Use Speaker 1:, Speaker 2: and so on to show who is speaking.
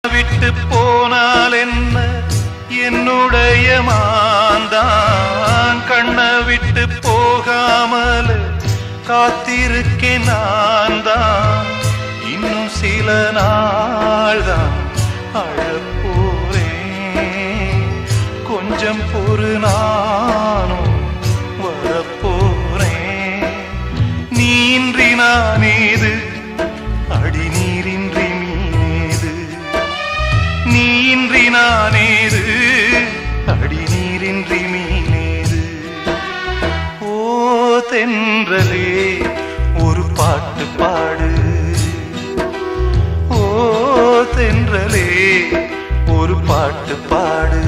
Speaker 1: விட்டு போனால் என்ன என்னுடைய மாந்தான் கண்ண விட்டு போகாமல் காத்திருக்கேன் நான் தான் இன்னும் சில நாள்தான் அழப்போறேன் கொஞ்சம் பொறு நானும் வரப்போறேன் நீன்றி நானேது அடி நீரின்றி மீனேது நீன்றி நானேது அடி நீரின்றி மீனேது ஓ தென்றலே ஒரு பாட்டு பாடு ஓ தென்றலே ஒரு பாட்டு பாடு